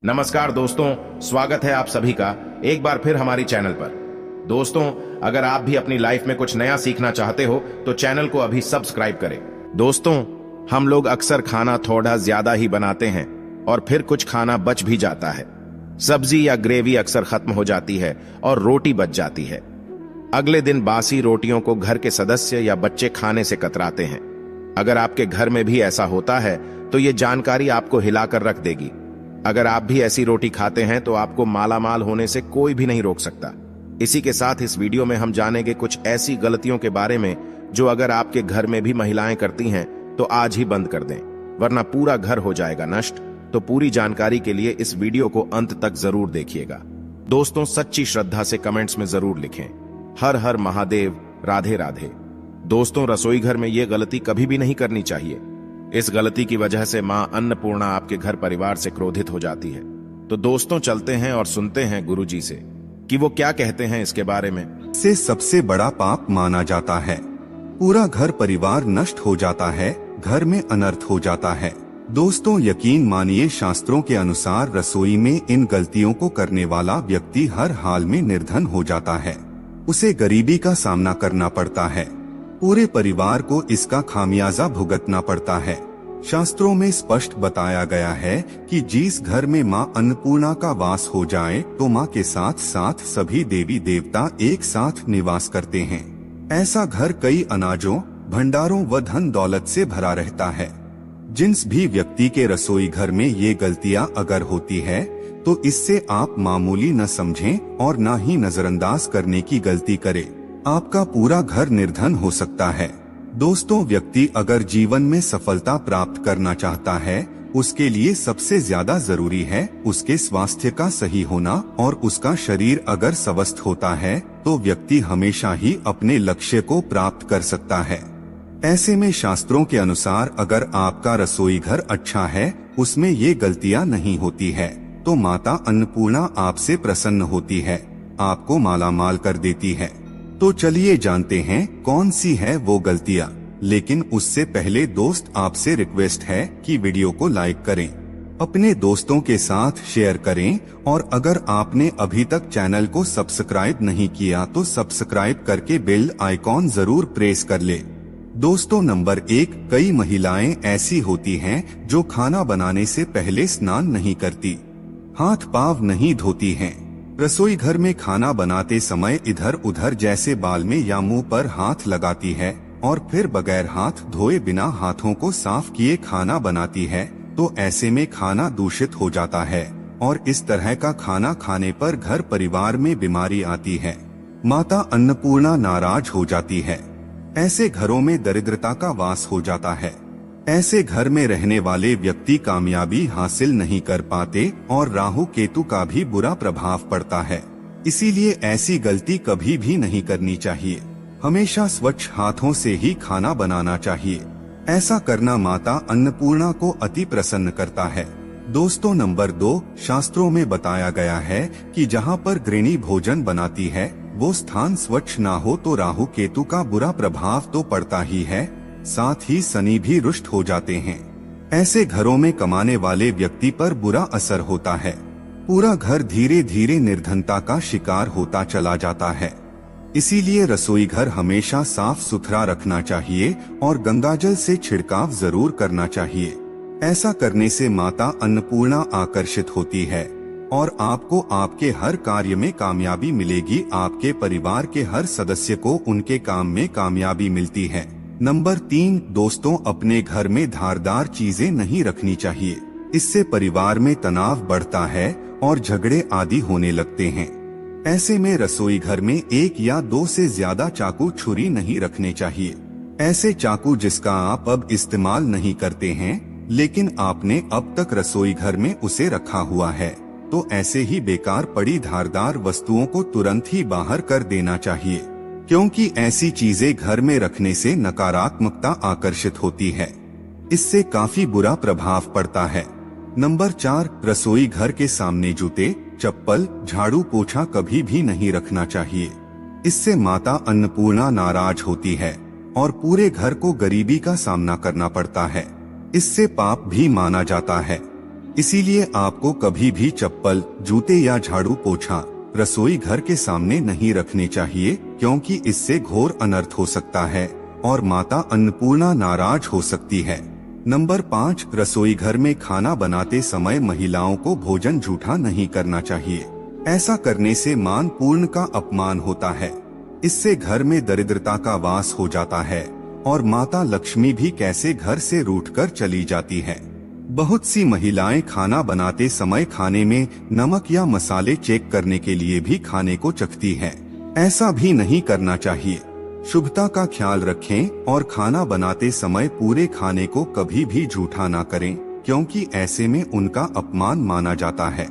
नमस्कार दोस्तों, स्वागत है आप सभी का एक बार फिर हमारी चैनल पर। दोस्तों, अगर आप भी अपनी लाइफ में कुछ नया सीखना चाहते हो तो चैनल को अभी सब्सक्राइब करें। दोस्तों, हम लोग अक्सर खाना थोड़ा ज्यादा ही बनाते हैं और फिर कुछ खाना बच भी जाता है। सब्जी या ग्रेवी अक्सर खत्म हो जाती है और रोटी बच जाती है। अगले दिन बासी रोटियों को घर के सदस्य या बच्चे खाने से कतराते हैं। अगर आपके घर में भी ऐसा होता है तो ये जानकारी आपको हिलाकर रख देगी। अगर आप भी ऐसी रोटी खाते हैं तो आपको मालामाल होने से कोई भी नहीं रोक सकता। इसी के साथ इस वीडियो में हम जानेंगे कुछ ऐसी गलतियों के बारे में जो अगर आपके घर में भी महिलाएं करती हैं तो आज ही बंद कर दें, वरना पूरा घर हो जाएगा नष्ट। तो पूरी जानकारी के लिए इस वीडियो को अंत तक जरूर देखिएगा। दोस्तों, सच्ची श्रद्धा से कमेंट्स में जरूर लिखें, हर हर महादेव, राधे राधे। दोस्तों, रसोई घर में यह गलती कभी भी नहीं करनी चाहिए। इस गलती की वजह से मां अन्नपूर्णा आपके घर परिवार से क्रोधित हो जाती है। तो दोस्तों, चलते हैं और सुनते हैं गुरुजी से कि वो क्या कहते हैं इसके बारे में। से सबसे बड़ा पाप माना जाता है। पूरा घर परिवार नष्ट हो जाता है, घर में अनर्थ हो जाता है। दोस्तों, यकीन मानिए, शास्त्रों के अनुसार रसोई में इन गलतियों को करने वाला व्यक्ति हर हाल में निर्धन हो जाता है। उसे गरीबी का सामना करना पड़ता है। पूरे परिवार को इसका खामियाजा भुगतना पड़ता है। शास्त्रों में स्पष्ट बताया गया है कि जिस घर में मां अन्नपूर्णा का वास हो जाए तो मां के साथ साथ सभी देवी देवता एक साथ निवास करते हैं। ऐसा घर कई अनाजों, भंडारों व धन दौलत से भरा रहता है। जिस भी व्यक्ति के रसोई घर में ये गलतियां अगर होती है तो इससे आप मामूली न समझें और न ही नजरअंदाज करने की गलती करें। आपका पूरा घर निर्धन हो सकता है। दोस्तों, व्यक्ति अगर जीवन में सफलता प्राप्त करना चाहता है, उसके लिए सबसे ज्यादा जरूरी है उसके स्वास्थ्य का सही होना, और उसका शरीर अगर स्वस्थ होता है तो व्यक्ति हमेशा ही अपने लक्ष्य को प्राप्त कर सकता है। ऐसे में शास्त्रों के अनुसार अगर आपका रसोई घर अच्छा है, उसमें ये गलतियां नहीं होती है, तो माता अन्नपूर्णा आपसे प्रसन्न होती है, आपको मालामाल कर देती है। तो चलिए जानते हैं कौन सी है वो गलतियां। लेकिन उससे पहले दोस्त, आपसे रिक्वेस्ट है कि वीडियो को लाइक करें, अपने दोस्तों के साथ शेयर करें, और अगर आपने अभी तक चैनल को सब्सक्राइब नहीं किया तो सब्सक्राइब करके बेल आइकॉन जरूर प्रेस कर ले। दोस्तों, नंबर 1, कई महिलाएं ऐसी होती हैं जो खाना बनाने से पहले स्नान नहीं करती, हाथ पाँव नहीं धोती हैं। रसोई घर में खाना बनाते समय इधर उधर जैसे बाल में या मुंह पर हाथ लगाती है और फिर बगैर हाथ धोए बिना हाथों को साफ किए खाना बनाती है, तो ऐसे में खाना दूषित हो जाता है और इस तरह का खाना खाने पर घर परिवार में बीमारी आती है। माता अन्नपूर्णा नाराज हो जाती है। ऐसे घरों में दरिद्रता का वास हो जाता है। ऐसे घर में रहने वाले व्यक्ति कामयाबी हासिल नहीं कर पाते और राहु केतु का भी बुरा प्रभाव पड़ता है। इसीलिए ऐसी गलती कभी भी नहीं करनी चाहिए। हमेशा स्वच्छ हाथों से ही खाना बनाना चाहिए। ऐसा करना माता अन्नपूर्णा को अति प्रसन्न करता है। दोस्तों, नंबर 2, शास्त्रों में बताया गया है कि जहाँ पर गृहिणी भोजन बनाती है वो स्थान स्वच्छ ना हो तो राहु केतु का बुरा प्रभाव तो पड़ता ही है, साथ ही शनि भी रुष्ट हो जाते हैं। ऐसे घरों में कमाने वाले व्यक्ति पर बुरा असर होता है। पूरा घर धीरे धीरे निर्धनता का शिकार होता चला जाता है। इसीलिए रसोई घर हमेशा साफ सुथरा रखना चाहिए और गंगाजल से छिड़काव जरूर करना चाहिए। ऐसा करने से माता अन्नपूर्णा आकर्षित होती है और आपको आपके हर कार्य में कामयाबी मिलेगी। आपके परिवार के हर सदस्य को उनके काम में कामयाबी मिलती है। नंबर 3, दोस्तों, अपने घर में धारदार चीजें नहीं रखनी चाहिए। इससे परिवार में तनाव बढ़ता है और झगड़े आदि होने लगते हैं। ऐसे में रसोई घर में 1 या 2 से ज्यादा चाकू छुरी नहीं रखने चाहिए। ऐसे चाकू जिसका आप अब इस्तेमाल नहीं करते हैं लेकिन आपने अब तक रसोई घर में उसे रखा हुआ है, तो ऐसे ही बेकार पड़ी धारदार वस्तुओं को तुरंत ही बाहर कर देना चाहिए, क्योंकि ऐसी चीजें घर में रखने से नकारात्मकता आकर्षित होती है। इससे काफी बुरा प्रभाव पड़ता है। नंबर 4, रसोई घर के सामने जूते, चप्पल, झाड़ू पोछा कभी भी नहीं रखना चाहिए। इससे माता अन्नपूर्णा नाराज होती है और पूरे घर को गरीबी का सामना करना पड़ता है। इससे पाप भी माना जाता है। इसीलिए आपको कभी भी चप्पल, जूते या झाड़ू पोछा रसोई घर के सामने नहीं रखने चाहिए, क्योंकि इससे घोर अनर्थ हो सकता है और माता अन्नपूर्णा नाराज हो सकती है। नंबर 5, रसोई घर में खाना बनाते समय महिलाओं को भोजन जूठा नहीं करना चाहिए। ऐसा करने से मान पूर्ण का अपमान होता है। इससे घर में दरिद्रता का वास हो जाता है और माता लक्ष्मी भी कैसे घर से रूठकर चली जाती है। बहुत सी महिलाएं खाना बनाते समय खाने में नमक या मसाले चेक करने के लिए भी खाने को चखती हैं। ऐसा भी नहीं करना चाहिए। शुभता का ख्याल रखें और खाना बनाते समय पूरे खाने को कभी भी जूठा ना करें, क्योंकि ऐसे में उनका अपमान माना जाता है।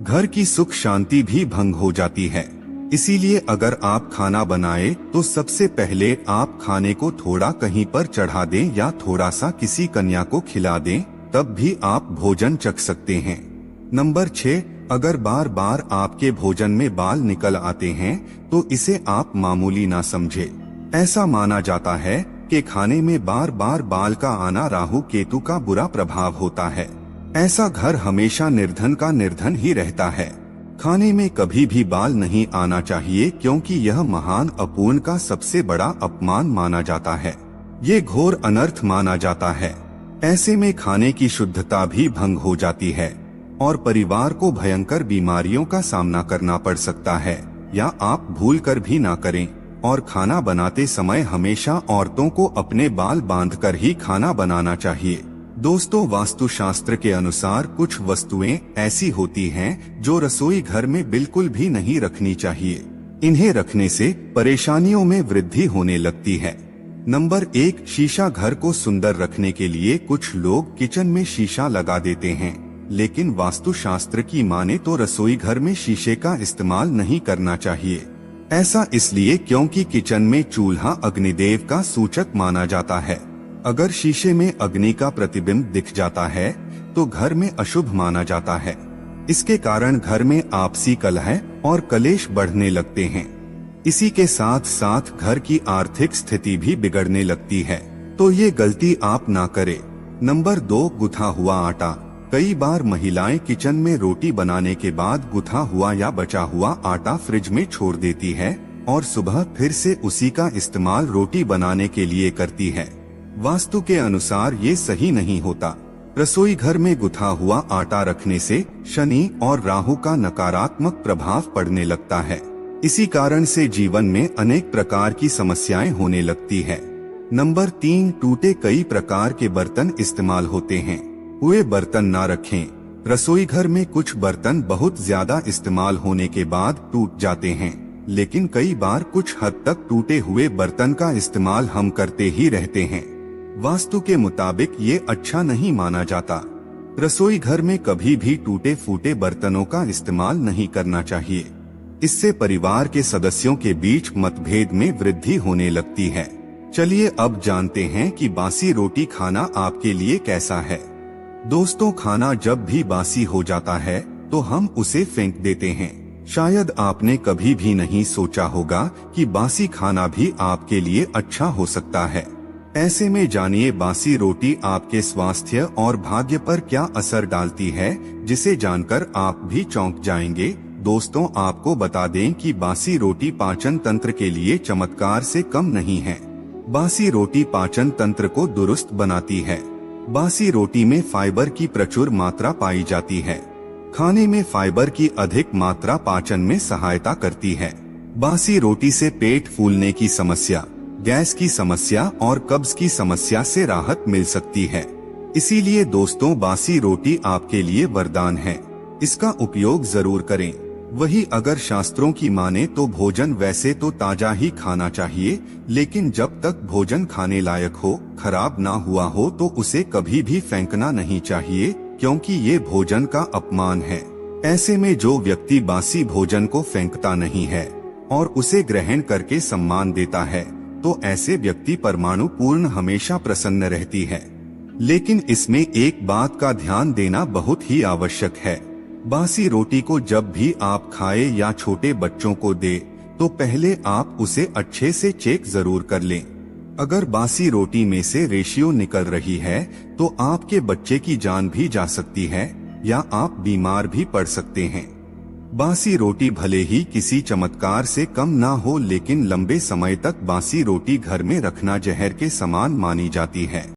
घर की सुख शांति भी भंग हो जाती है। इसीलिए अगर आप खाना बनाए तो सबसे पहले आप खाने को थोड़ा कहीं पर चढ़ा दें या थोड़ा सा किसी कन्या को खिला दें, तब भी आप भोजन चख सकते हैं। नंबर 6, अगर बार बार आपके भोजन में बाल निकल आते हैं तो इसे आप मामूली ना समझें। ऐसा माना जाता है कि खाने में बार बार बाल का आना राहु केतु का बुरा प्रभाव होता है। ऐसा घर हमेशा निर्धन का निर्धन ही रहता है। खाने में कभी भी बाल नहीं आना चाहिए, क्योंकि यह महान अपूर्ण का सबसे बड़ा अपमान माना जाता है। ये घोर अनर्थ माना जाता है। ऐसे में खाने की शुद्धता भी भंग हो जाती है और परिवार को भयंकर बीमारियों का सामना करना पड़ सकता है, या आप भूल कर भी ना करें। और खाना बनाते समय हमेशा औरतों को अपने बाल बांधकर ही खाना बनाना चाहिए। दोस्तों, वास्तुशास्त्र के अनुसार कुछ वस्तुएं ऐसी होती हैं जो रसोई घर में बिल्कुल भी नहीं रखनी चाहिए। इन्हें रखने से परेशानियों में वृद्धि होने लगती है। नंबर 1, शीशा। घर को सुंदर रखने के लिए कुछ लोग किचन में शीशा लगा देते हैं, लेकिन वास्तुशास्त्र की माने तो रसोई घर में शीशे का इस्तेमाल नहीं करना चाहिए। ऐसा इसलिए क्योंकि किचन में चूल्हा अग्निदेव का सूचक माना जाता है। अगर शीशे में अग्नि का प्रतिबिंब दिख जाता है तो घर में अशुभ माना जाता है। इसके कारण घर में आपसी कलह और कलेश बढ़ने लगते हैं। इसी के साथ साथ घर की आर्थिक स्थिति भी बिगड़ने लगती है, तो ये गलती आप ना करें। नंबर 2, गुथा हुआ आटा। कई बार महिलाएं किचन में रोटी बनाने के बाद गुथा हुआ या बचा हुआ आटा फ्रिज में छोड़ देती है और सुबह फिर से उसी का इस्तेमाल रोटी बनाने के लिए करती है। वास्तु के अनुसार ये सही नहीं होता। रसोई घर में गुथा हुआ आटा रखने से शनि और राहु का नकारात्मक प्रभाव पड़ने लगता है। इसी कारण से जीवन में अनेक प्रकार की समस्याएं होने लगती है। नंबर 3, टूटे कई प्रकार के बर्तन इस्तेमाल होते हैं। हुए बर्तन ना रखें। रसोई घर में कुछ बर्तन बहुत ज्यादा इस्तेमाल होने के बाद टूट जाते हैं, लेकिन कई बार कुछ हद तक टूटे हुए बर्तन का इस्तेमाल हम करते ही रहते हैं। वास्तु के मुताबिक ये अच्छा नहीं माना जाता। रसोई घर में कभी भी टूटे फूटे बर्तनों का इस्तेमाल नहीं करना चाहिए। इससे परिवार के सदस्यों के बीच मतभेद में वृद्धि होने लगती है। चलिए अब जानते हैं कि बासी रोटी खाना आपके लिए कैसा है। दोस्तों, खाना जब भी बासी हो जाता है तो हम उसे फेंक देते हैं। शायद आपने कभी भी नहीं सोचा होगा कि बासी खाना भी आपके लिए अच्छा हो सकता है। ऐसे में जानिए बासी रोटी आपके स्वास्थ्य और भाग्य पर क्या असर डालती है, जिसे जानकर आप भी चौंक जाएंगे। दोस्तों, आपको बता दें कि बासी रोटी पाचन तंत्र के लिए चमत्कार से कम नहीं है। बासी रोटी पाचन तंत्र को दुरुस्त बनाती है। बासी रोटी में फाइबर की प्रचुर मात्रा पाई जाती है। खाने में फाइबर की अधिक मात्रा पाचन में सहायता करती है। बासी रोटी से पेट फूलने की समस्या, गैस की समस्या और कब्ज की समस्या से राहत मिल सकती है। इसीलिए दोस्तों, बासी रोटी आपके लिए वरदान है। इसका उपयोग जरूर करें। वही अगर शास्त्रों की माने तो भोजन वैसे तो ताजा ही खाना चाहिए, लेकिन जब तक भोजन खाने लायक हो, खराब ना हुआ हो तो उसे कभी भी फेंकना नहीं चाहिए, क्योंकि ये भोजन का अपमान है। ऐसे में जो व्यक्ति बासी भोजन को फेंकता नहीं है और उसे ग्रहण करके सम्मान देता है, तो ऐसे व्यक्ति परमाणु पूर्ण हमेशा प्रसन्न रहती है। लेकिन इसमें एक बात का ध्यान देना बहुत ही आवश्यक है। बासी रोटी को जब भी आप खाए या छोटे बच्चों को दे तो पहले आप उसे अच्छे से चेक जरूर कर लें। अगर बासी रोटी में से रेशियो निकल रही है तो आपके बच्चे की जान भी जा सकती है। या आप बीमार भी पड़ सकते हैं। बासी रोटी भले ही किसी चमत्कार से कम ना हो, लेकिन लंबे समय तक बासी रोटी घर में रखना जहर के समान मानी जाती है।